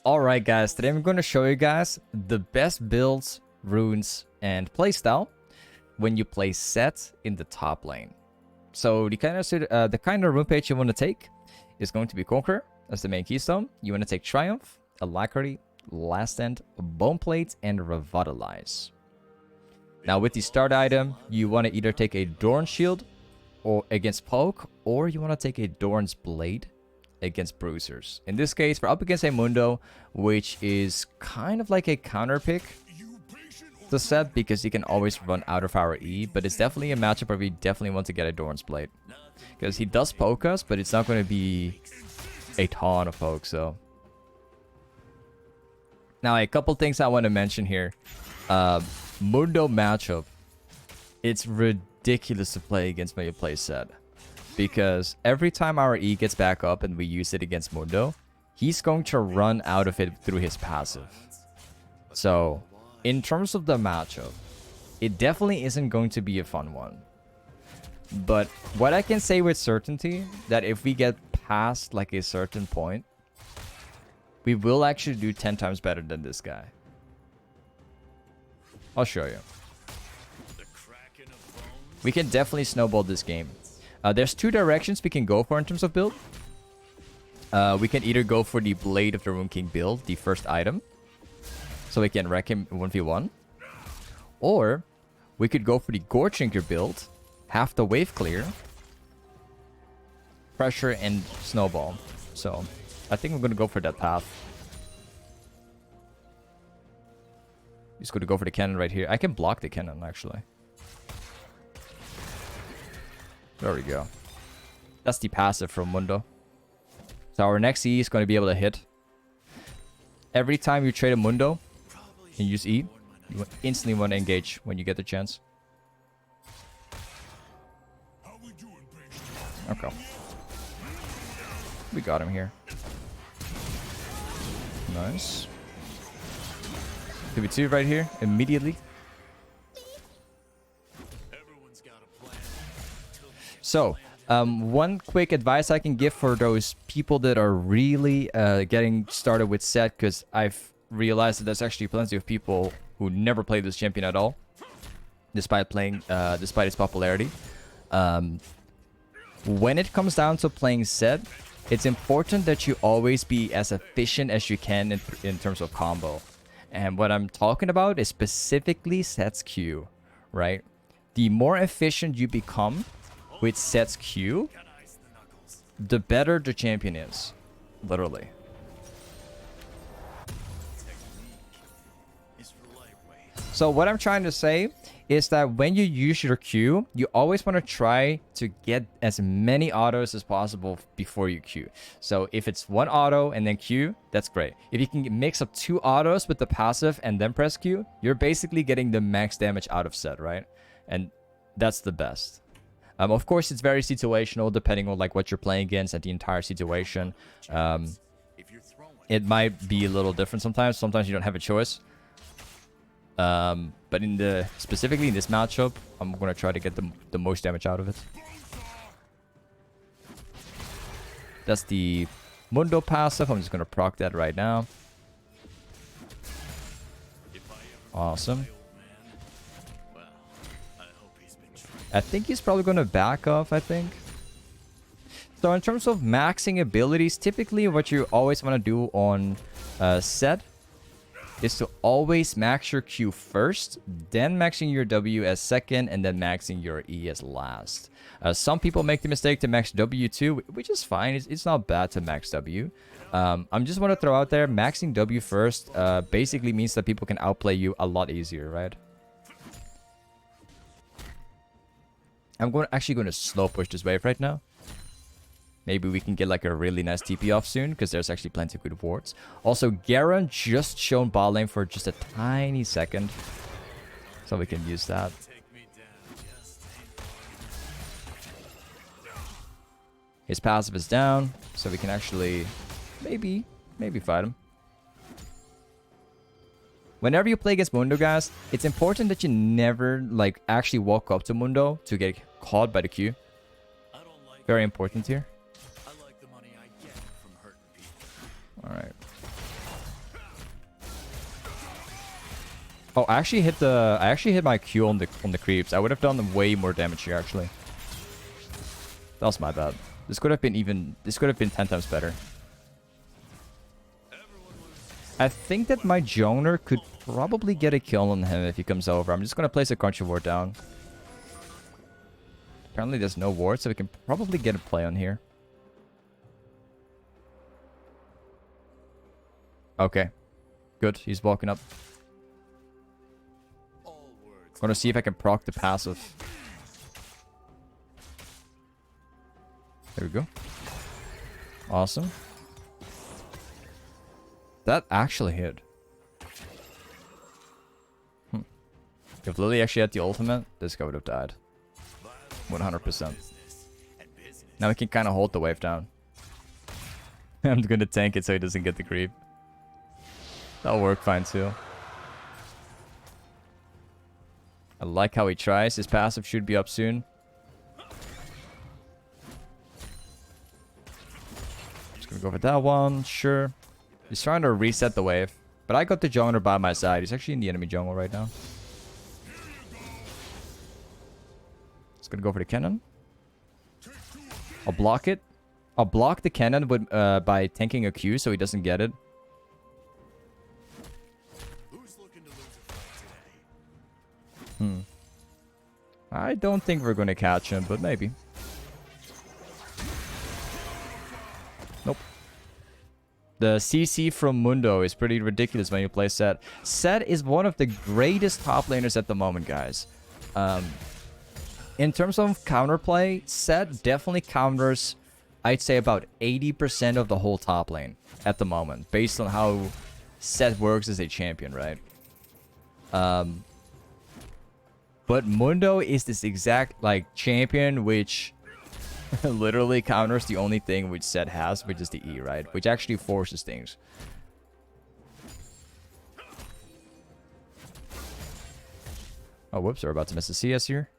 Alright guys, today I'm going to show you guys the best builds, runes, and playstyle when you play Sett in the top lane. So the kind of rune page you want to take is going to be Conqueror as the main keystone. You want to take Triumph, Alacrity, Last Stand, Bone Plate, and Revitalize. Now with the start item, you want to either take a Dorn Shield or against Poke, or you want to take a Dorn's Blade against Bruisers. In this case, we're up against a Mundo, which is kind of like a counter pick to Sett because he can always run out of our E, but it's definitely a matchup where we definitely want to get a Dorn's Blade. Because he does poke us, but it's not going to be a ton of poke, so. Now, a couple things I want to mention here. Mundo matchup. It's ridiculous to play against when you play Sett. Because every time our E gets back up and we use it against Mundo, he's going to run out of it through his passive. So, in terms of the matchup, it definitely isn't going to be a fun one. But what I can say with certainty, that if we get past like a certain point, we will actually do 10 times better than this guy. I'll show you. We can definitely snowball this game. There's two directions we can go for in terms of build. We can either go for the Blade of the Rune King build, the first item, so we can wreck him 1v1. Or we could go for the goredrinker build, half the wave clear, pressure, and snowball. So I think I'm going to go for that path. Just going to go for the cannon right here. I can block the cannon, actually. There we go. That's the passive from Mundo. So our next E is going to be able to hit. Every time you trade a Mundo and use E, you instantly want to engage when you get the chance. Okay. We got him here. Nice. 2v2 right here, immediately. So, one quick advice I can give for those people that are really getting started with Sett, because I've realized that there's actually plenty of people who never played this champion at all, despite its popularity. When it comes down to playing Sett, it's important that you always be as efficient as you can in terms of combo. And what I'm talking about is specifically Sett's Q, right? The more efficient you become with Sett's Q, the better the champion is. Literally. So what I'm trying to say is that when you use your Q, you always want to try to get as many autos as possible before you Q. So if it's one auto and then Q, that's great. If you can mix up two autos with the passive and then press Q, you're basically getting the max damage out of Sett, right? And that's the best. Of course, it's very situational depending on like what you're playing against and the entire situation. It might be a little different sometimes. Sometimes you don't have a choice. But specifically in this matchup, I'm gonna try to get the most damage out of it. That's the Mundo passive. I'm just gonna proc that right now. Awesome. I think he's probably gonna back off, I think. So in terms of maxing abilities, typically what you always want to do on Sett is to always max your Q first, then maxing your W as second, and then maxing your E as last. Some people make the mistake to max W too, which is fine. It's not bad to max W. I'm just want to throw out there, maxing W first basically means that people can outplay you a lot easier, right? I'm actually going to slow push this wave right now. Maybe we can get like a really nice TP off soon, because there's actually plenty of good wards. Also, Garen just shown bot lane for just a tiny second, so we can use that. His passive is down, so we can actually maybe fight him. Whenever you play against Mundo, guys, it's important that you never like actually walk up to Mundo to get caught by the Q. Very important here. Alright. Oh, I actually hit my Q on the creeps. I would have done way more damage here actually. That was my bad. This could have been 10 times better. I think that my Joner could probably get a kill on him if he comes over. I'm just gonna place a crunchy ward down. Apparently there's no ward, so we can probably get a play on here. Okay. Good, he's walking up. Gonna see if I can proc the passive. There we go. Awesome. That actually hit. If Lily actually had the ultimate, this guy would have died. 100%. Now we can kind of hold the wave down. I'm gonna tank it so he doesn't get the creep. That'll work fine too. I like how he tries. His passive should be up soon. Just gonna go for that one. Sure. He's trying to reset the wave. But I got the jungler by my side. He's actually in the enemy jungle right now. Just gonna go for the cannon. I'll block it. I'll block the cannon with, by tanking a Q so he doesn't get it. I don't think we're gonna catch him, but maybe. Nope. The CC from Mundo is pretty ridiculous when you play Sett. Sett is one of the greatest top laners at the moment, guys. In terms of counterplay, Sett definitely counters, I'd say, about 80% of the whole top lane at the moment, based on how Sett works as a champion, right? But Mundo is this exact, like, champion which literally counters the only thing which Sett has, which is the E, right? Which actually forces things. Oh, whoops, we're about to miss a CS here.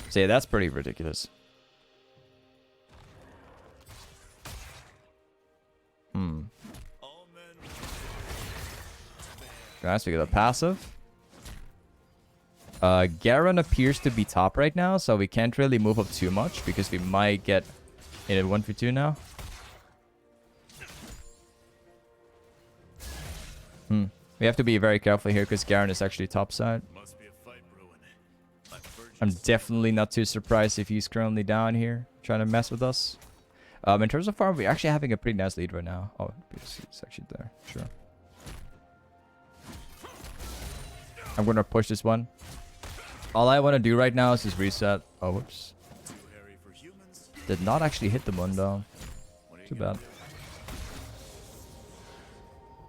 So yeah, that's pretty ridiculous. Guys, we got a passive. Garen appears to be top right now, so we can't really move up too much because we might get in at 1v2 now. We have to be very careful here because Garen is actually top side. I'm definitely not too surprised if he's currently down here trying to mess with us. In terms of farm, we're actually having a pretty nice lead right now. Oh, he's actually there. Sure. I'm gonna push this one. All I want to do right now is just reset. Oh, whoops. Did not actually hit the Mundo. Too bad.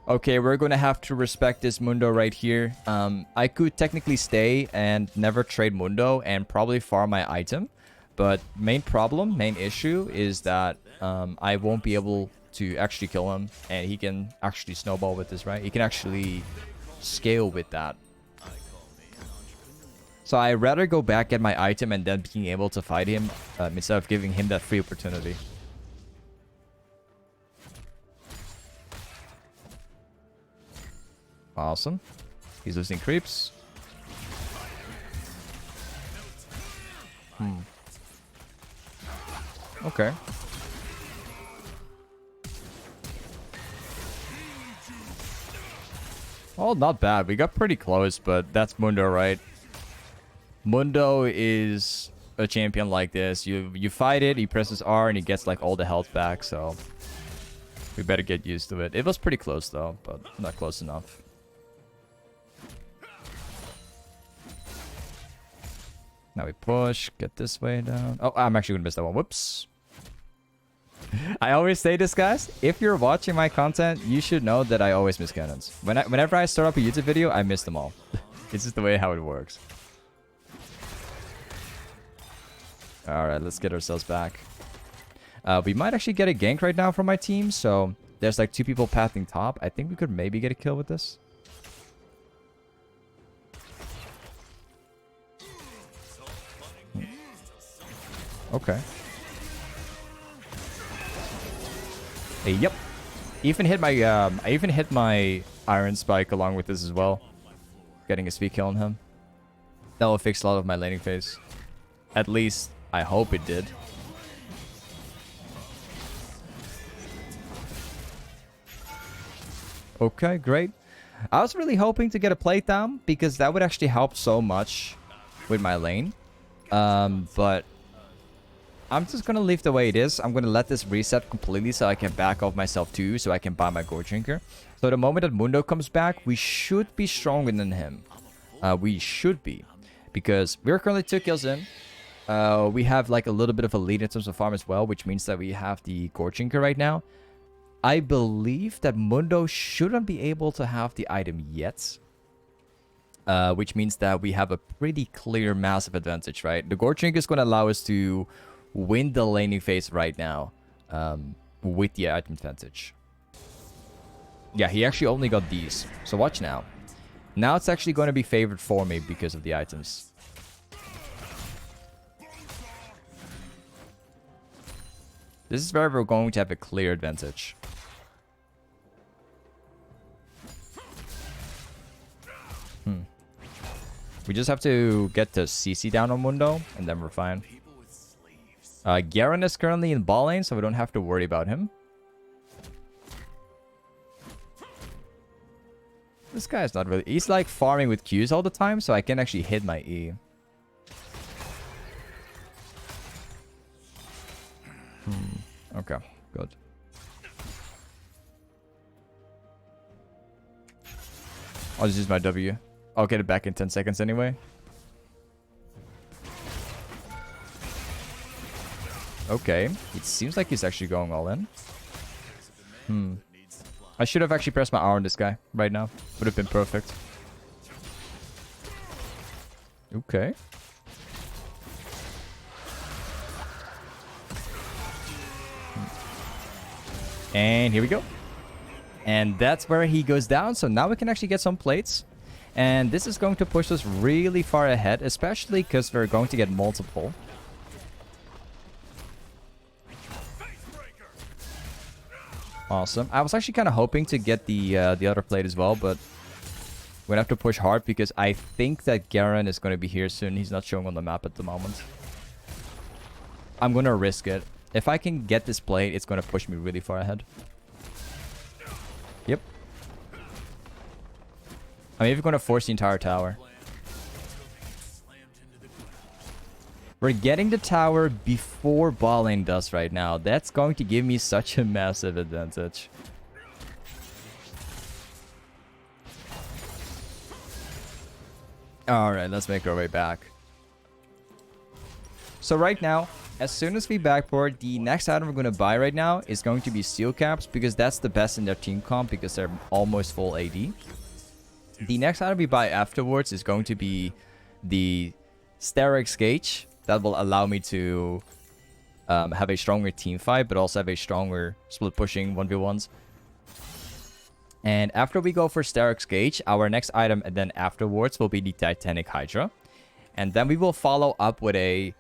Okay, we're going to have to respect this Mundo right here. I could technically stay and never trade Mundo and probably farm my item. But main issue is that I won't be able to actually kill him. And he can actually snowball with this, right? He can actually scale with that. So I'd rather go back, get my item, and then being able to fight him instead of giving him that free opportunity. Awesome. He's losing creeps. Okay. Oh, not bad. We got pretty close, but that's Mundo, right? Mundo is a champion like this. You fight it, he presses R, and he gets like all the health back, so we better get used to it. It was pretty close though, but not close enough. Now we push, get this way down. Oh, I'm actually gonna miss that one. Whoops. I always say this, guys. If you're watching my content, you should know that I always miss cannons. Whenever I start up a YouTube video, I miss them all. It's just the way how it works. Alright, let's get ourselves back. We might actually get a gank right now from my team, so there's like 2 people pathing top. I think we could maybe get a kill with this. Okay. Hey, yep. I even hit my Iron Spike along with this as well. getting a speed kill on him. That will fix a lot of my laning phase. At least, I hope it did. Okay, great. I was really hoping to get a plate down because that would actually help so much with my lane. But I'm just going to leave the way it is. I'm going to let this reset completely so I can back off myself too, so I can buy my goredrinker. So the moment that Mundo comes back, we should be stronger than him. We should be. Because we're currently 2 kills in. We have like a little bit of a lead in terms of farm as well, which means that we have the goredrinker right now. I believe that Mundo shouldn't be able to have the item yet. Which means that we have a pretty clear massive advantage, right? The goredrinker is going to allow us to win the laning phase right now with the item advantage. Yeah, he actually only got these. So watch now. Now it's actually going to be favored for me because of the items. This is where we're going to have a clear advantage. We just have to get the CC down on Mundo, and then we're fine. Garen is currently in ball lane, so we don't have to worry about him. This guy is not really... He's like farming with Qs all the time, so I can actually hit my E. Okay, good. I'll just use my W. I'll get it back in 10 seconds anyway. Okay, it seems like he's actually going all in. I should have actually pressed my R on this guy right now. Would have been perfect. Okay. And here we go. And that's where he goes down. So now we can actually get some plates. And this is going to push us really far ahead, especially because we're going to get multiple. Awesome. I was actually kind of hoping to get the other plate as well, but we're going to have to push hard because I think that Garen is going to be here soon. He's not showing on the map at the moment. I'm going to risk it. If I can get this plate, it's going to push me really far ahead. Yep. I'm even going to force the entire tower. We're getting the tower before ball lane does right now. That's going to give me such a massive advantage. Alright, let's make our way back. So right now, as soon as we backboard, the next item we're going to buy right now is going to be steelcaps, because that's the best in their team comp because they're almost full AD. The next item we buy afterwards is going to be the steraks gage. That will allow me to have a stronger team fight, but also have a stronger split pushing 1v1s. And after we go for steraks gage, our next item and then afterwards will be the titanic hydra. And then we will follow up with a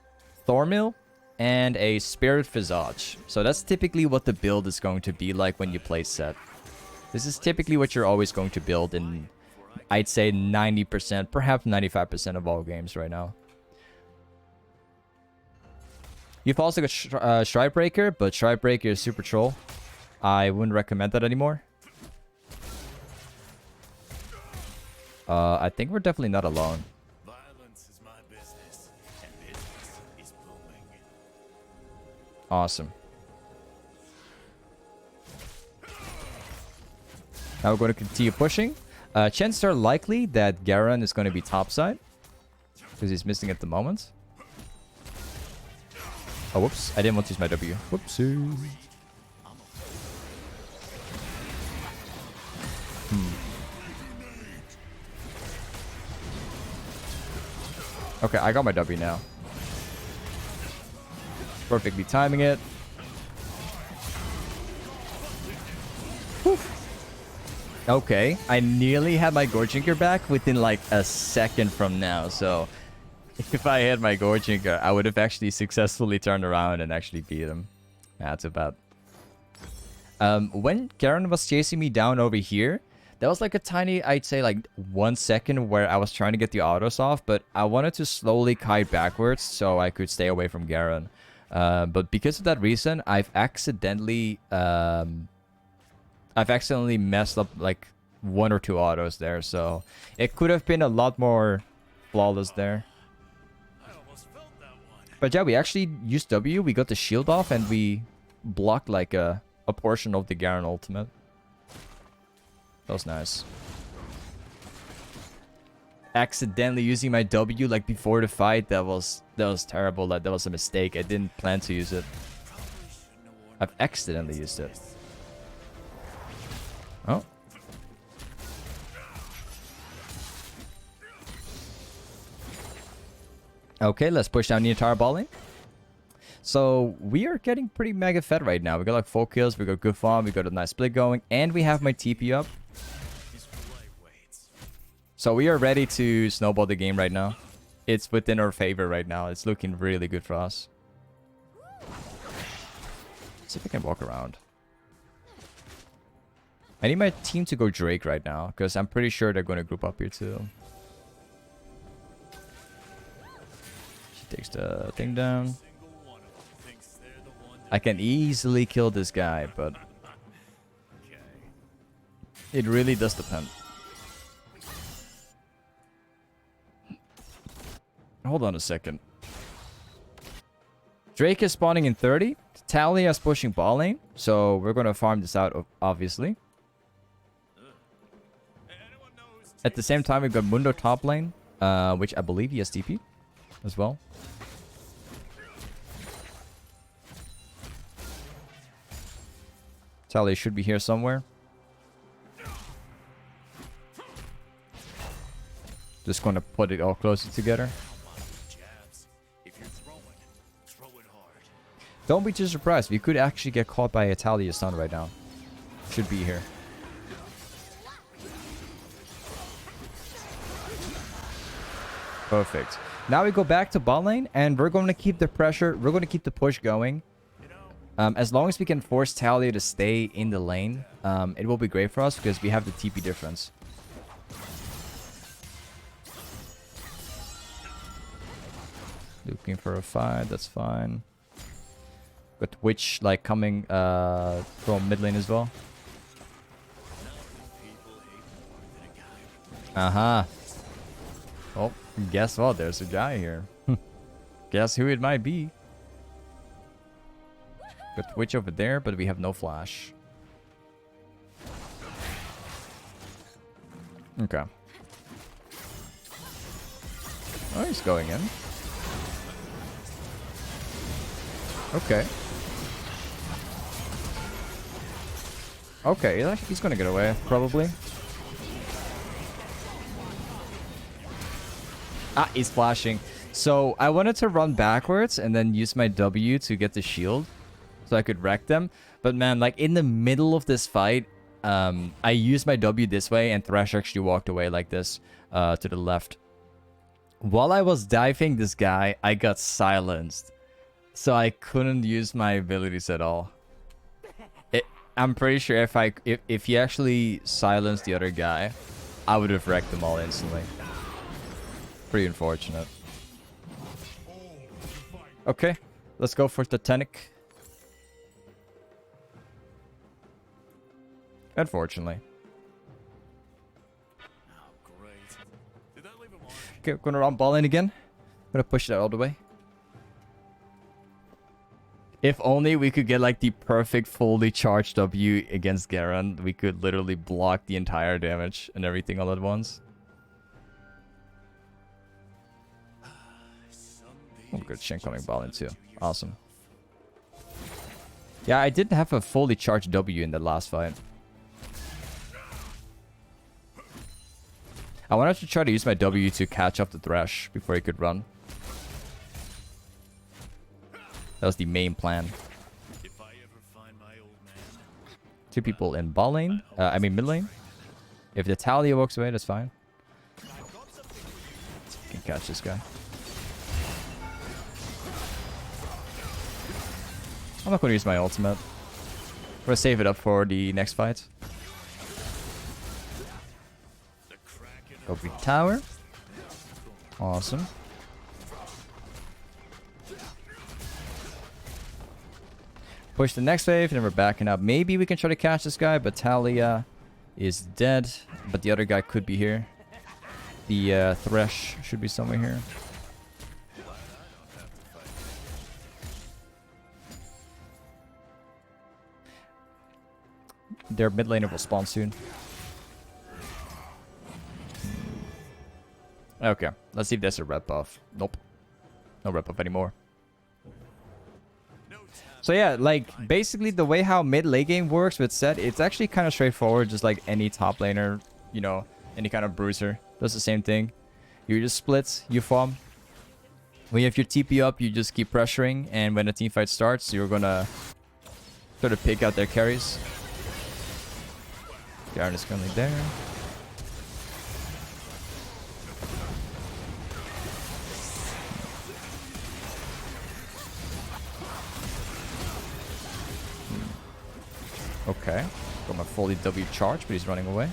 thornmail and a spirit visage. So that's typically what the build is going to be like when you play Sett. This is typically what you're always going to build in, I'd say 90%, perhaps 95% of all games right now. You've also got Stridebreaker, but Stridebreaker is super troll. I wouldn't recommend that anymore. I think we're definitely not alone. Violence is my business, and business is booming. Awesome. Now we're going to continue pushing. Chances are likely that Garen is going to be topside, because he's missing at the moment. Oh, whoops. I didn't want to use my W. Whoopsie. Okay, I got my W now. Perfectly timing it. Whew. Okay, I nearly had my goredrinker back within like a second from now, so if I had my goredrinker, I would have actually successfully turned around and actually beat him. That's about. When Garen was chasing me down over here, There was like a tiny, I'd say like 1 second where I was trying to get the autos off, but I wanted to slowly kite backwards so I could stay away from Garen. But because of that reason, I've accidentally messed up like 1 or 2 autos there, so it could have been a lot more flawless there. I almost felt that one. But yeah, we actually used W, we got the shield off, and we blocked like a portion of the Garen ultimate. That was nice. Accidentally using my W like before the fight, that was terrible. Like, that was a mistake. I didn't plan to use it. I've accidentally used it. Oh. Okay, let's push down the entire ball lane. So we are getting pretty mega fed right now. We got like 4 kills, we got good farm, we got a nice split going, and we have my TP up. So we are ready to snowball the game right now. It's within our favor right now. It's looking really good for us. Let's see if I can walk around. I need my team to go Drake right now, because I'm pretty sure they're going to group up here too. She takes the thing down. I can easily kill this guy, but it really does depend. Hold on a second. Drake is spawning in 30. Talia is pushing ball lane, so we're going to farm this out, obviously. At the same time, we've got Mundo top lane, which I believe he has TP as well. Talia should be here somewhere. Just going to put it all closer together. Don't be too surprised. We could actually get caught by a Talia stun right now. Should be here. Perfect. Now we go back to bot lane, and we're going to keep the pressure. We're going to keep the push going. As long as we can force Talia to stay in the lane, it will be great for us because we have the TP difference. Looking for a fight, that's fine. Got Witch like coming from mid lane as well. Uh-huh. Oh, guess what? There's a guy here. Guess who it might be. Got Witch over there, but we have no flash. Okay. Oh, he's going in. Okay. Okay, he's gonna get away, probably. Ah, he's flashing. So, I wanted to run backwards and then use my W to get the shield. So I could wreck them. But man, like in the middle of this fight, I used my W this way and Thresh actually walked away like this to the left. While I was diving this guy, I got silenced. So I couldn't use my abilities at all. I'm pretty sure if he actually silenced the other guy, I would have wrecked them all instantly. Pretty unfortunate. Okay, let's go for Titanic. Unfortunately. Okay, we're gonna run ball in again. Gonna push that all the way. If only we could get like the perfect fully charged W against Garen, we could literally block the entire damage and everything all at once. Oh, good Shen coming ball in too. Awesome. Yeah, I didn't have a fully charged W in the last fight. I wanted to try to use my W to catch up the Thresh before he could run. That was the main plan. Two people in ball lane. I mean mid lane. If the Talia walks away, that's fine. Can catch this guy. I'm not going to use my ultimate. I'm going to save it up for the next fight. Over tower. Awesome. Push the next wave, and then we're backing up. Maybe we can try to catch this guy, but Talia is dead. But the other guy could be here. The Thresh should be somewhere here. Their mid laner will spawn soon. Okay, let's see if there's a red buff. Nope. No red buff anymore. So yeah, like, basically the way how mid late game works with Sett, it's actually kind of straightforward, just like any top laner, you know, any kind of bruiser. Does the same thing. You just split, you farm. When you have your TP up, you just keep pressuring, and when the team fight starts, you're gonna sort of pick out their carries. Garen is currently there. Okay. Got my fully W charge, but he's running away.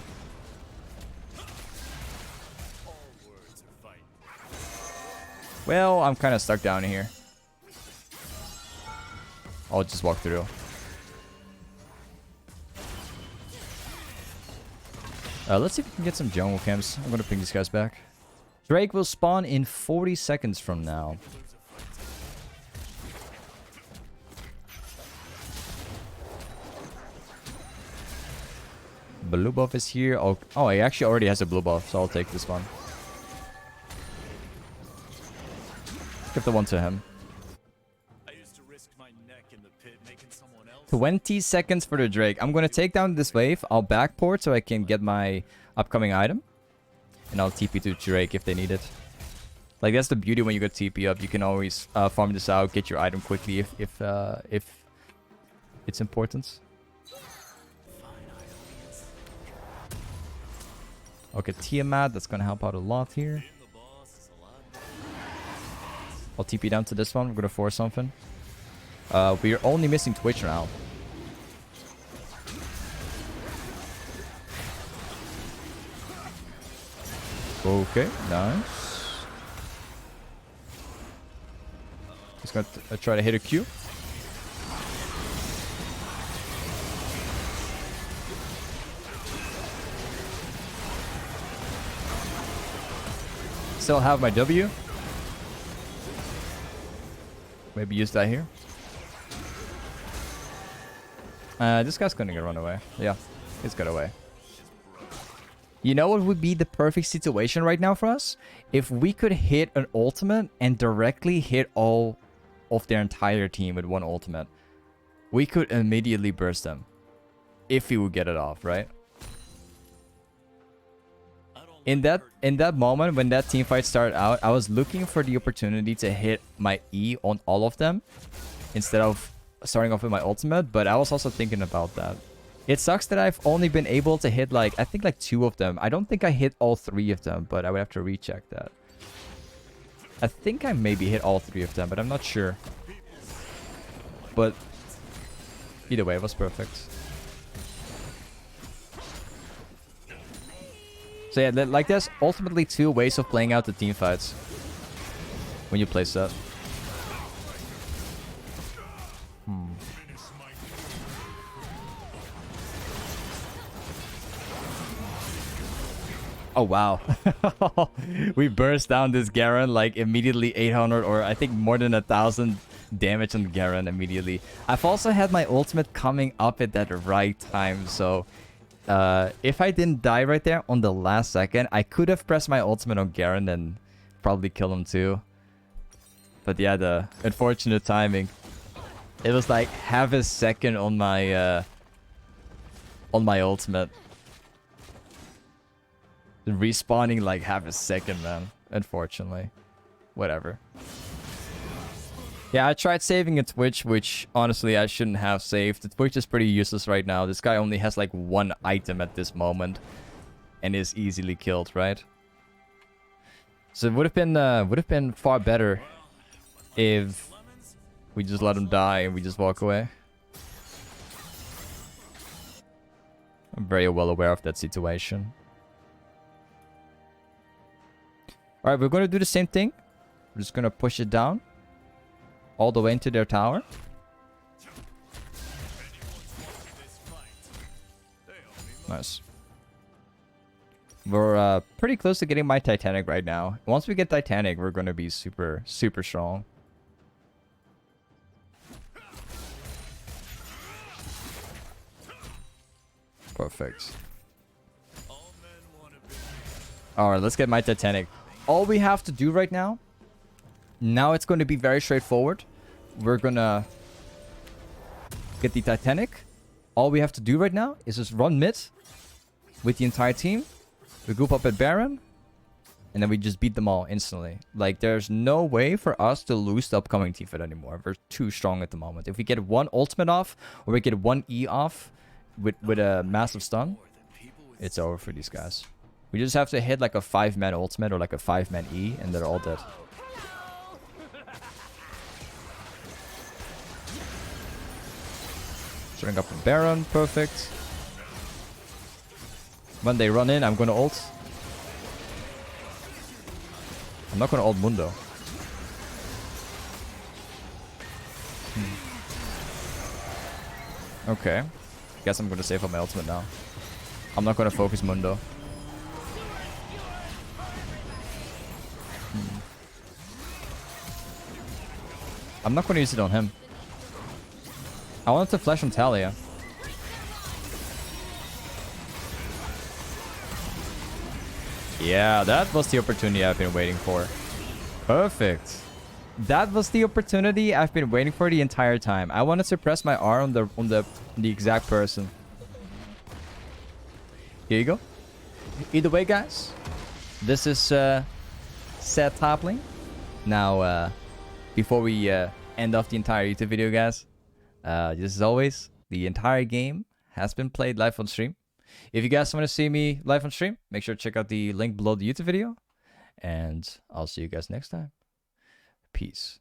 Well, I'm kind of stuck down here. I'll just walk through. Let's see if we can get some jungle camps. I'm gonna ping these guys back. Drake will spawn in 40 seconds from now. Blue buff is here. Oh, he actually already has a blue buff, so I'll take this one. Give the one to him. I used to risk my neck in the pit making someone else. 20 seconds for the Drake. I'm going to take down this wave. I'll backport so I can get my upcoming item. And I'll TP to Drake if they need it. Like, that's the beauty when you get TP up. You can always farm this out, get your item quickly if it's important. Okay, Tiamat, that's gonna help out a lot here. I'll TP down to this one. We're gonna force something. We're only missing Twitch now. Okay, nice. He's gonna try to hit a Q. Still have my W. Maybe use that here. This guy's gonna run away. Yeah, he's got away. You know what would be the perfect situation right now for us? If we could hit an ultimate and directly hit all of their entire team with one ultimate. We could immediately burst them. If we would get it off, right? In that moment when that team fight started out, I was looking for the opportunity to hit my E on all of them instead of starting off with my ultimate, but I was also thinking about that. It sucks that I've only been able to hit I think 2 of them. I don't think I hit all 3 of them, but I would have to recheck that. I think I maybe hit all 3 of them, but I'm not sure. But either way, it was perfect. So yeah, like there's ultimately 2 ways of playing out the team fights when you play Sett. Oh wow. We burst down this Garen like immediately 800 or I think more than 1,000 damage on Garen immediately. I've also had my ultimate coming up at that right time, so if I didn't die right there on the last second, I could have pressed my ultimate on Garen and probably kill him too. But yeah, the unfortunate timing. It was like half a second on my ultimate. Respawning like half a second, man. Unfortunately. Whatever. Yeah, I tried saving a Twitch, which honestly I shouldn't have saved. The Twitch is pretty useless right now. This guy only has like 1 item at this moment. And is easily killed, right? So it would have been far better if we just let him die and we just walk away. I'm very well aware of that situation. All right, we're going to do the same thing. We're just going to push it down all the way into their tower. Nice. We're pretty close to getting my Titanic right now. Once we get Titanic, we're going to be super, super strong. Perfect. Alright, let's get my Titanic. All we have to do right now, it's going to be very straightforward. We're going to get the Titanic. All we have to do right now is just run mid with the entire team. We group up at Baron. And then we just beat them all instantly. Like, there's no way for us to lose the upcoming team fight anymore. We're too strong at the moment. If we get one ultimate off, or we get one E off with a massive stun, it's over for these guys. We just have to hit like a 5-man ultimate or like a 5-man E, and they're all dead. Setting up the Baron, perfect. When they run in, I'm gonna ult. I'm not gonna ult Mundo. Okay. Guess I'm gonna save up my ultimate now. I'm not gonna focus Mundo. I'm not gonna use it on him. I wanted to flash on Talia. Yeah, that was the opportunity I've been waiting for. Perfect. That was the opportunity I've been waiting for the entire time. I wanted to press my R on the exact person. Here you go. Either way, guys, this is Sett top lane. Now, before we end off the entire YouTube video, guys, just as always, the entire game has been played live on stream. If you guys want to see me live on stream, make sure to check out the link below the YouTube video. And I'll see you guys next time. Peace.